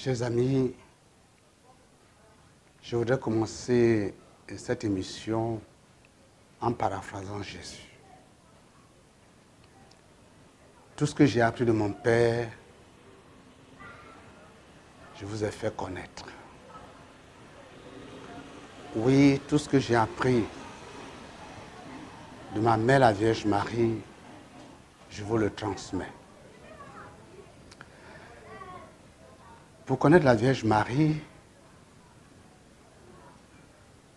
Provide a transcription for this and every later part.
Chers amis, je voudrais commencer cette émission en paraphrasant Jésus. Tout ce que j'ai appris de mon Père, je vous ai fait connaître. Oui, tout ce que j'ai appris de ma mère, la Vierge Marie, je vous le transmets. Pour connaître la Vierge Marie,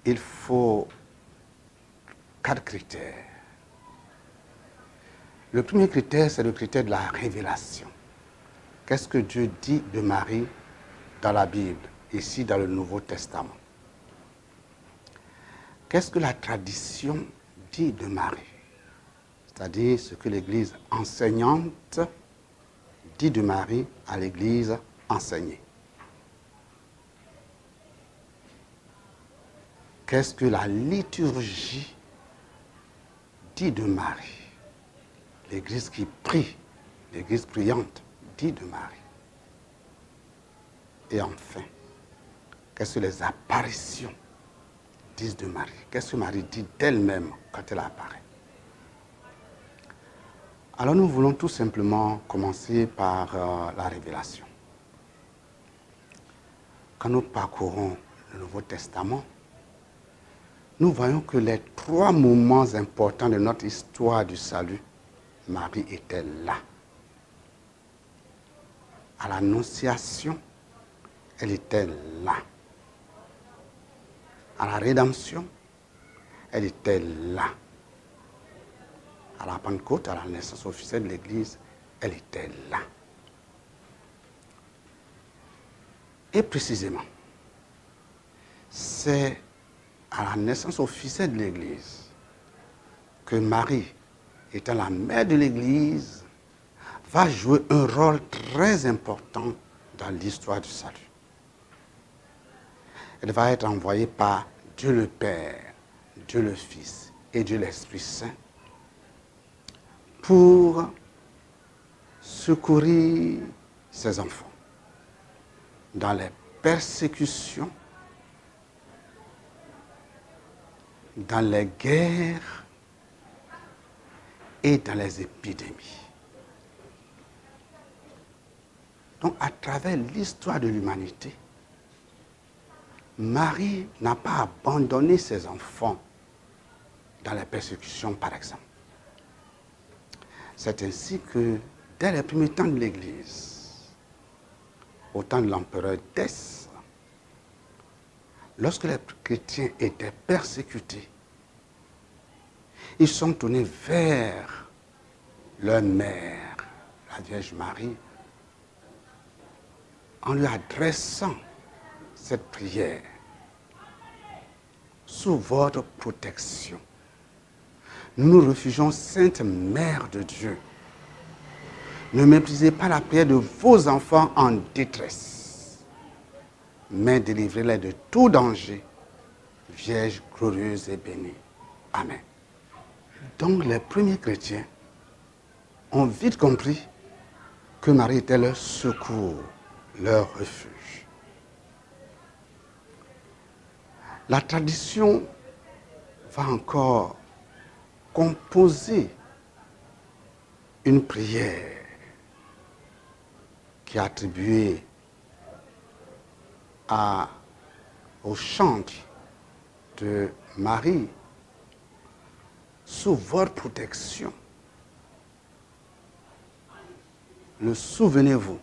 il faut 4 critères. Le premier critère, c'est le critère de la révélation. Qu'est-ce que Dieu dit de Marie dans la Bible, ici dans le Nouveau Testament? Qu'est-ce que la tradition dit de Marie? C'est-à-dire ce que l'Église enseignante dit de Marie à l'Église enseignée. Qu'est-ce que la liturgie dit de Marie? L'Église qui prie, l'Église priante dit de Marie. Et enfin, qu'est-ce que les apparitions disent de Marie? Qu'est-ce que Marie dit d'elle-même quand elle apparaît? Alors nous voulons tout simplement commencer par la révélation. Quand nous parcourons le Nouveau Testament, nous voyons que les 3 moments importants de notre histoire du salut, Marie était là. À l'Annonciation, elle était là. À la rédemption, elle était là. À la Pentecôte, à la naissance officielle de l'Église, elle était là. Et précisément, c'est à la naissance officielle de l'Église que Marie, étant la mère de l'Église, va jouer un rôle très important dans l'histoire du salut. Elle va être envoyée par Dieu le Père, Dieu le Fils et Dieu l'Esprit Saint pour secourir ses enfants dans les persécutions, dans les guerres et dans les épidémies. Donc, à travers l'histoire de l'humanité, Marie n'a pas abandonné ses enfants dans les persécutions, par exemple. C'est ainsi que, dès les premiers temps de l'Église, au temps de l'empereur Dès, lorsque les chrétiens étaient persécutés, ils sont tournés vers leur mère, la Vierge Marie, en lui adressant cette prière. Sous votre protection, nous nous réfugions, Sainte Mère de Dieu. Ne méprisez pas la prière de vos enfants en détresse, mais délivrez-les de tout danger, Vierge glorieuse et bénie. Amen. Donc les premiers chrétiens ont vite compris que Marie était leur secours, leur refuge. La tradition va encore composer une prière qui est attribuée au chantre de Marie. Sous votre protection, le souvenez-vous,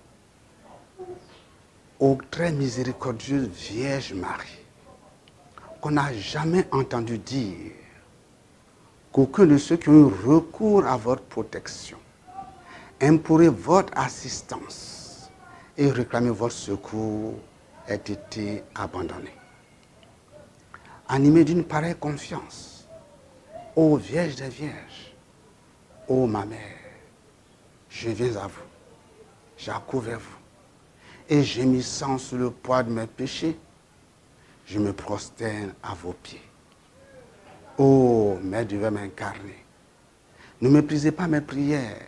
ô très miséricordieuse Vierge Marie, qu'on n'a jamais entendu dire qu'aucun de ceux qui ont eu recours à votre protection, implorer votre assistance et réclamer votre secours ait été abandonné. Animé d'une pareille confiance, ô Vierge des Vierges, ô ma mère, je viens à vous, j'accours vers vous, et gémissant sous le poids de mes péchés, je me prosterne à vos pieds. Ô Mère du Verbe incarné, ne méprisez pas mes prières,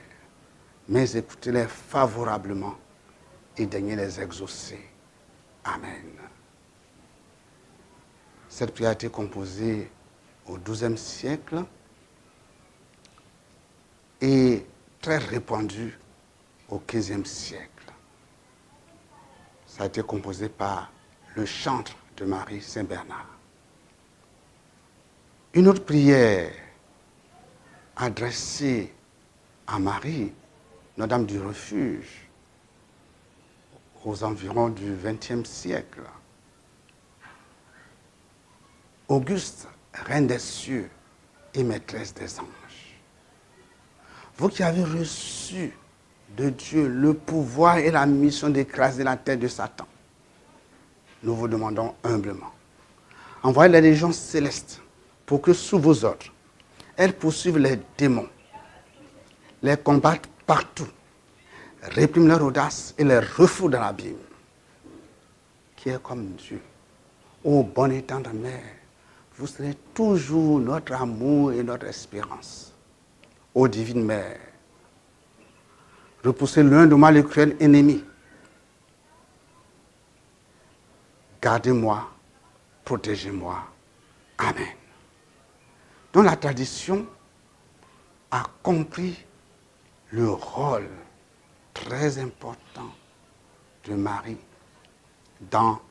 mais écoutez-les favorablement et daignez les exaucer Amen. Cette prière a été composée au XIIe siècle et très répandue au XVe siècle. Ça a été composé par le chantre de Marie Saint-Bernard. Une autre prière adressée à Marie, Notre-Dame du Refuge, aux environs du XXe siècle. Auguste, reine des cieux et maîtresse des anges, vous qui avez reçu de Dieu le pouvoir et la mission d'écraser la tête de Satan, nous vous demandons humblement, envoyez les légions célestes pour que sous vos ordres, elles poursuivent les démons, les combattent partout, répriment leur audace et les refoulent dans l'abîme. Qui est comme Dieu, ô bonne et tendre mère, vous serez toujours notre amour et notre espérance. Ô divine mère, repoussez l'un de moi le cruel ennemi. Gardez-moi, protégez-moi. Amen. Donc la tradition a compris le rôle très important de Marie dans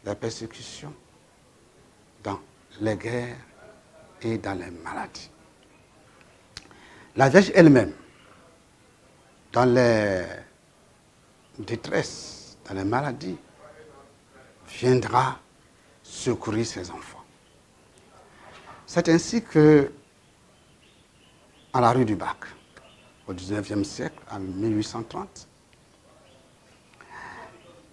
la persécution, dans les guerres et dans les maladies. La Vierge elle-même, dans les détresses, dans les maladies, viendra secourir ses enfants. C'est ainsi que, à la rue du Bac, au XIXe siècle, en 1830,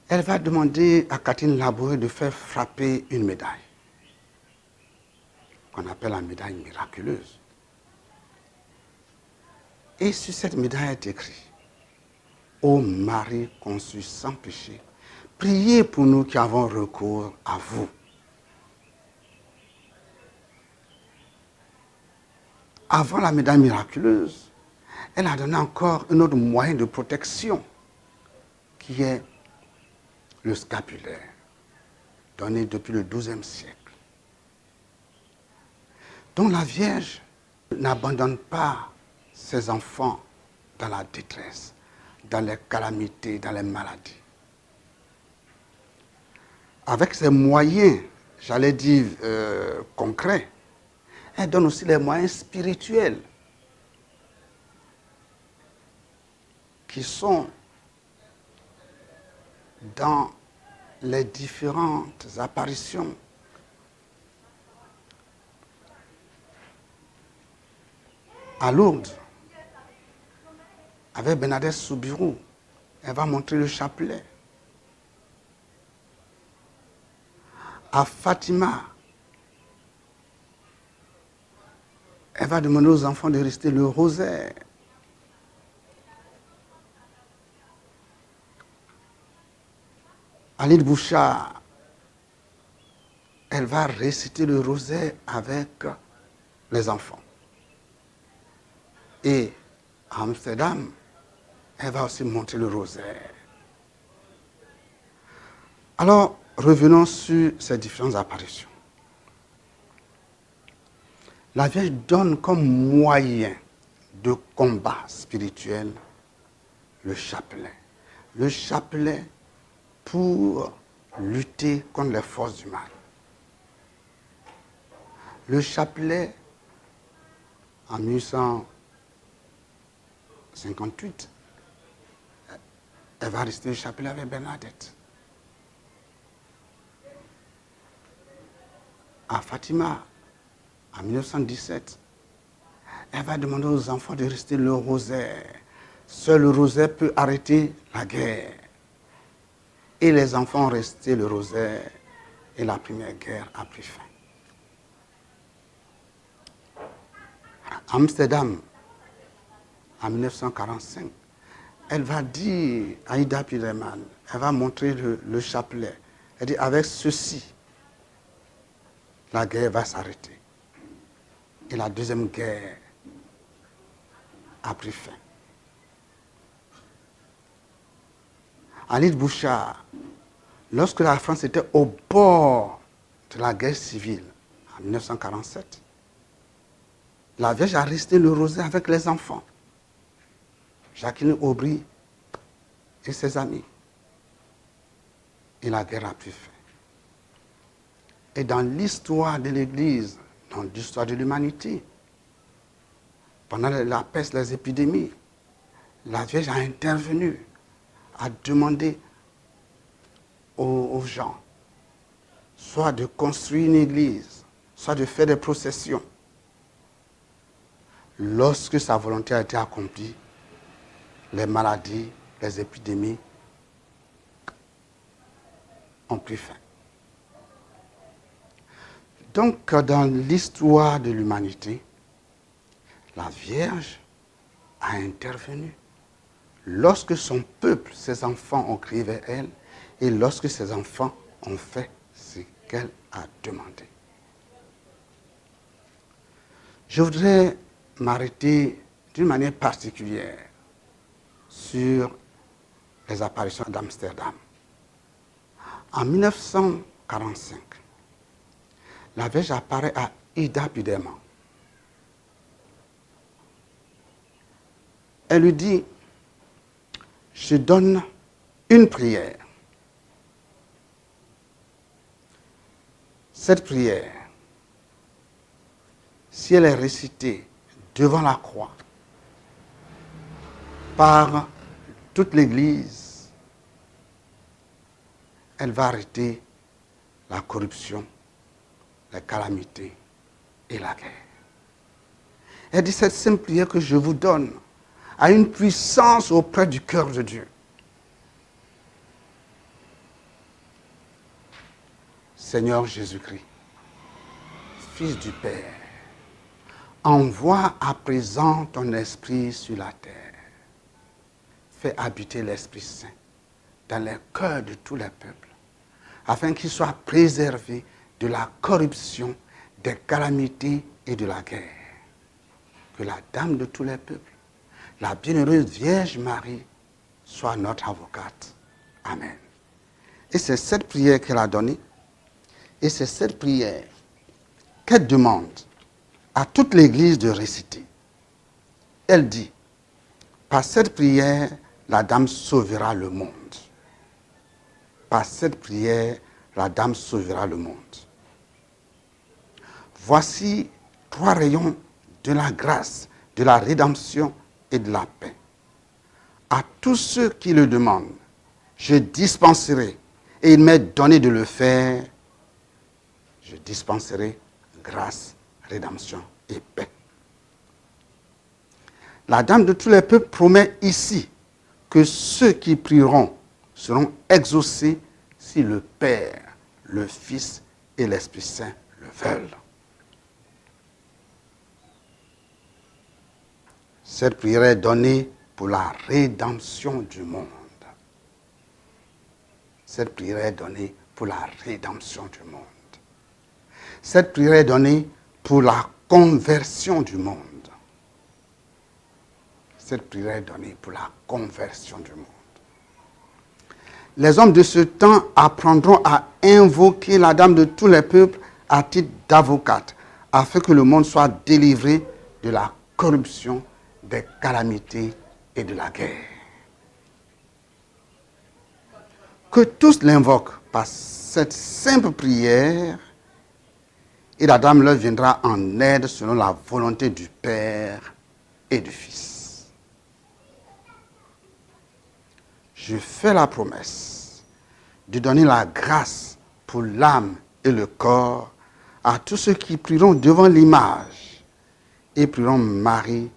elle va demander à Catherine Labouré de faire frapper une médaille, qu'on appelle la médaille miraculeuse. Et sur cette médaille est écrit « Ô Marie conçue sans péché, priez pour nous qui avons recours à vous. » Avant la médaille miraculeuse, elle a donné encore un autre moyen de protection, qui est le scapulaire, donné depuis le XIIe siècle. Donc la Vierge n'abandonne pas ses enfants dans la détresse, dans les calamités, dans les maladies. Avec ses moyens, j'allais dire concrets, elle donne aussi les moyens spirituels qui sont dans les différentes apparitions. À Lourdes, avec Bernadette Soubirous, elle va montrer le chapelet. À Fatima, elle va demander aux enfants de réciter le rosaire. À l'île Bouchard, elle va réciter le rosaire avec les enfants. Et à Amsterdam, elle va aussi montrer le rosaire. Alors, revenons sur ces différentes apparitions. La Vierge donne comme moyen de combat spirituel le chapelet. Le chapelet pour lutter contre les forces du mal. Le chapelet, en 1858, elle va réciter le chapelet avec Bernadette. À Fatima, en 1917, elle va demander aux enfants de réciter le rosaire. Seul le rosaire peut arrêter la guerre. Et les enfants ont resté le rosaire et la première guerre a pris fin. À Amsterdam, en 1945, elle va dire à Ida Pireman, elle va montrer le chapelet. Elle dit, avec ceci, la guerre va s'arrêter. Et la deuxième guerre a pris fin. À l'île Bouchard, lorsque la France était au bord de la guerre civile, en 1947, la Vierge a resté le rosaire avec les enfants. Jacqueline Aubry et ses amis. Et la guerre a pris fin. Et dans l'histoire de l'Église, dans l'histoire de l'humanité, pendant la peste, les épidémies, la Vierge a intervenu, a demandé aux gens, soit de construire une église, soit de faire des processions. Lorsque sa volonté a été accomplie, les maladies, les épidémies ont pris fin. Donc, dans l'histoire de l'humanité, la Vierge a intervenu lorsque son peuple, ses enfants ont crié vers elle et lorsque ses enfants ont fait ce qu'elle a demandé. Je voudrais m'arrêter d'une manière particulière sur les apparitions d'Amsterdam. En 1945, la Vierge apparaît à Ida Biderman. Elle lui dit, je donne une prière. Cette prière, si elle est récitée devant la croix par toute l'Église, elle va arrêter la corruption, les calamités et la guerre. Elle dit, cette simple prière que je vous donne a une puissance auprès du cœur de Dieu. Seigneur Jésus-Christ, Fils du Père, envoie à présent ton esprit sur la terre. Fais habiter l'Esprit Saint dans les cœurs de tous les peuples, afin qu'ils soient préservés de la corruption, des calamités et de la guerre. Que la Dame de tous les peuples, la bienheureuse Vierge Marie, soit notre avocate. Amen. Et c'est cette prière qu'elle a donnée, et c'est cette prière qu'elle demande à toute l'Église de réciter. Elle dit, par cette prière, la Dame sauvera le monde. Par cette prière, la Dame sauvera le monde. Voici 3 rayons de la grâce, de la rédemption et de la paix. À tous ceux qui le demandent, je dispenserai, et il m'est donné de le faire, je dispenserai grâce, rédemption et paix. La Dame de tous les peuples promet ici que ceux qui prieront seront exaucés si le Père, le Fils et l'Esprit Saint le veulent. Cette prière est donnée pour la rédemption du monde. Cette prière est donnée pour la rédemption du monde. Cette prière est donnée pour la conversion du monde. Cette prière est donnée pour la conversion du monde. Les hommes de ce temps apprendront à invoquer la Dame de tous les peuples à titre d'avocate, afin que le monde soit délivré de la corruption, des calamités et de la guerre. Que tous l'invoquent par cette simple prière, et la Dame leur viendra en aide selon la volonté du Père et du Fils. Je fais la promesse de donner la grâce pour l'âme et le corps à tous ceux qui prieront devant l'image et prieront Marie,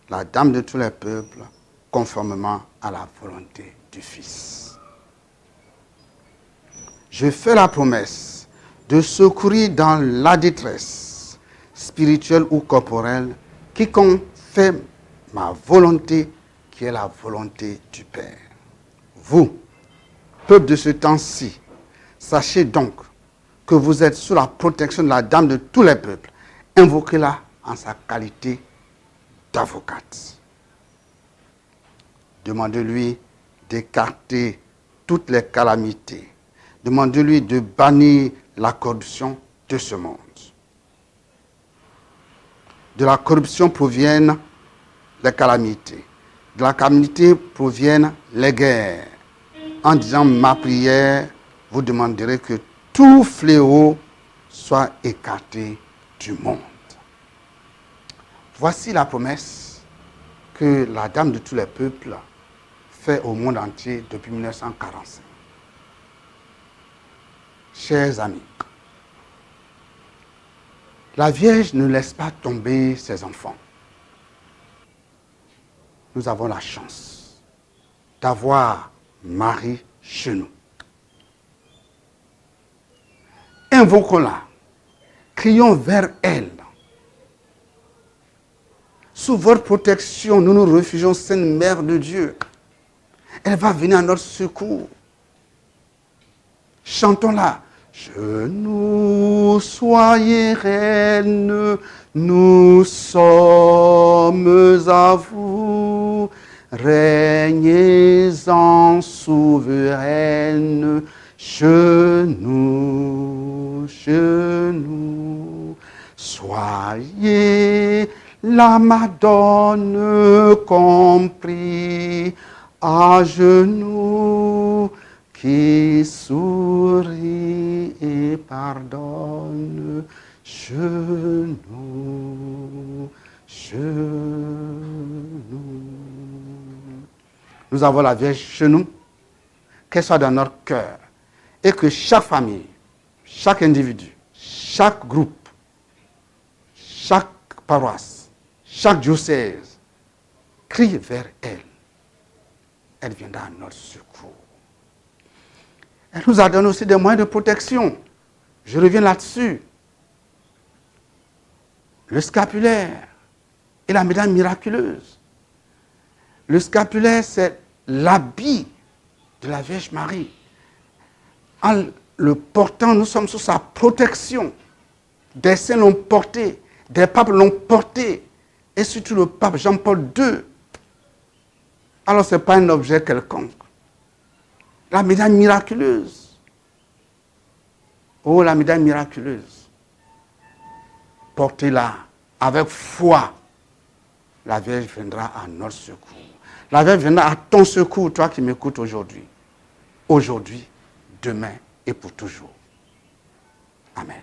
la Dame de tous les peuples, conformément à la volonté du Fils. Je fais la promesse de secourir dans la détresse spirituelle ou corporelle quiconque fait ma volonté, qui est la volonté du Père. Vous, peuple de ce temps-ci, sachez donc que vous êtes sous la protection de la Dame de tous les peuples. Invoquez-la en sa qualité d'avocate. Demandez-lui d'écarter toutes les calamités, Demandez-lui de bannir la corruption de ce monde. De la corruption proviennent les calamités. De la calamité proviennent les guerres. En disant ma prière, vous demanderez que tout fléau soit écarté du monde. Voici la promesse que la Dame de tous les peuples fait au monde entier depuis 1945. Chers amis, la Vierge ne laisse pas tomber ses enfants. Nous avons la chance d'avoir Marie chez nous. Invoquons-la, crions vers elle. Sous votre protection, nous nous réfugions, Sainte Mère de Dieu. Elle va venir à notre secours. Chantons-la. Genoux, soyez reine, nous sommes à vous. Régnez en souveraine, genoux, genoux. Soyez la Madone compris, à genoux, qui sourit et pardonne, genoux, genoux. Nous avons la Vierge chez nous, qu'elle soit dans notre cœur, et que chaque famille, chaque individu, chaque groupe, chaque paroisse, chaque diocèse, crie vers elle. Elle viendra à notre secours. Elle nous a donné aussi des moyens de protection. Je reviens là-dessus. Le scapulaire et la médaille miraculeuse. Le scapulaire, c'est l'habit de la Vierge Marie. En le portant, nous sommes sous sa protection. Des saints l'ont porté, des papes l'ont porté, et surtout le pape Jean-Paul II. Alors ce n'est pas un objet quelconque. La médaille miraculeuse. Oh, la médaille miraculeuse. Portez-la avec foi. La Vierge viendra à notre secours. La Vierge viendra à ton secours, toi qui m'écoutes aujourd'hui. Aujourd'hui, demain et pour toujours. Amen.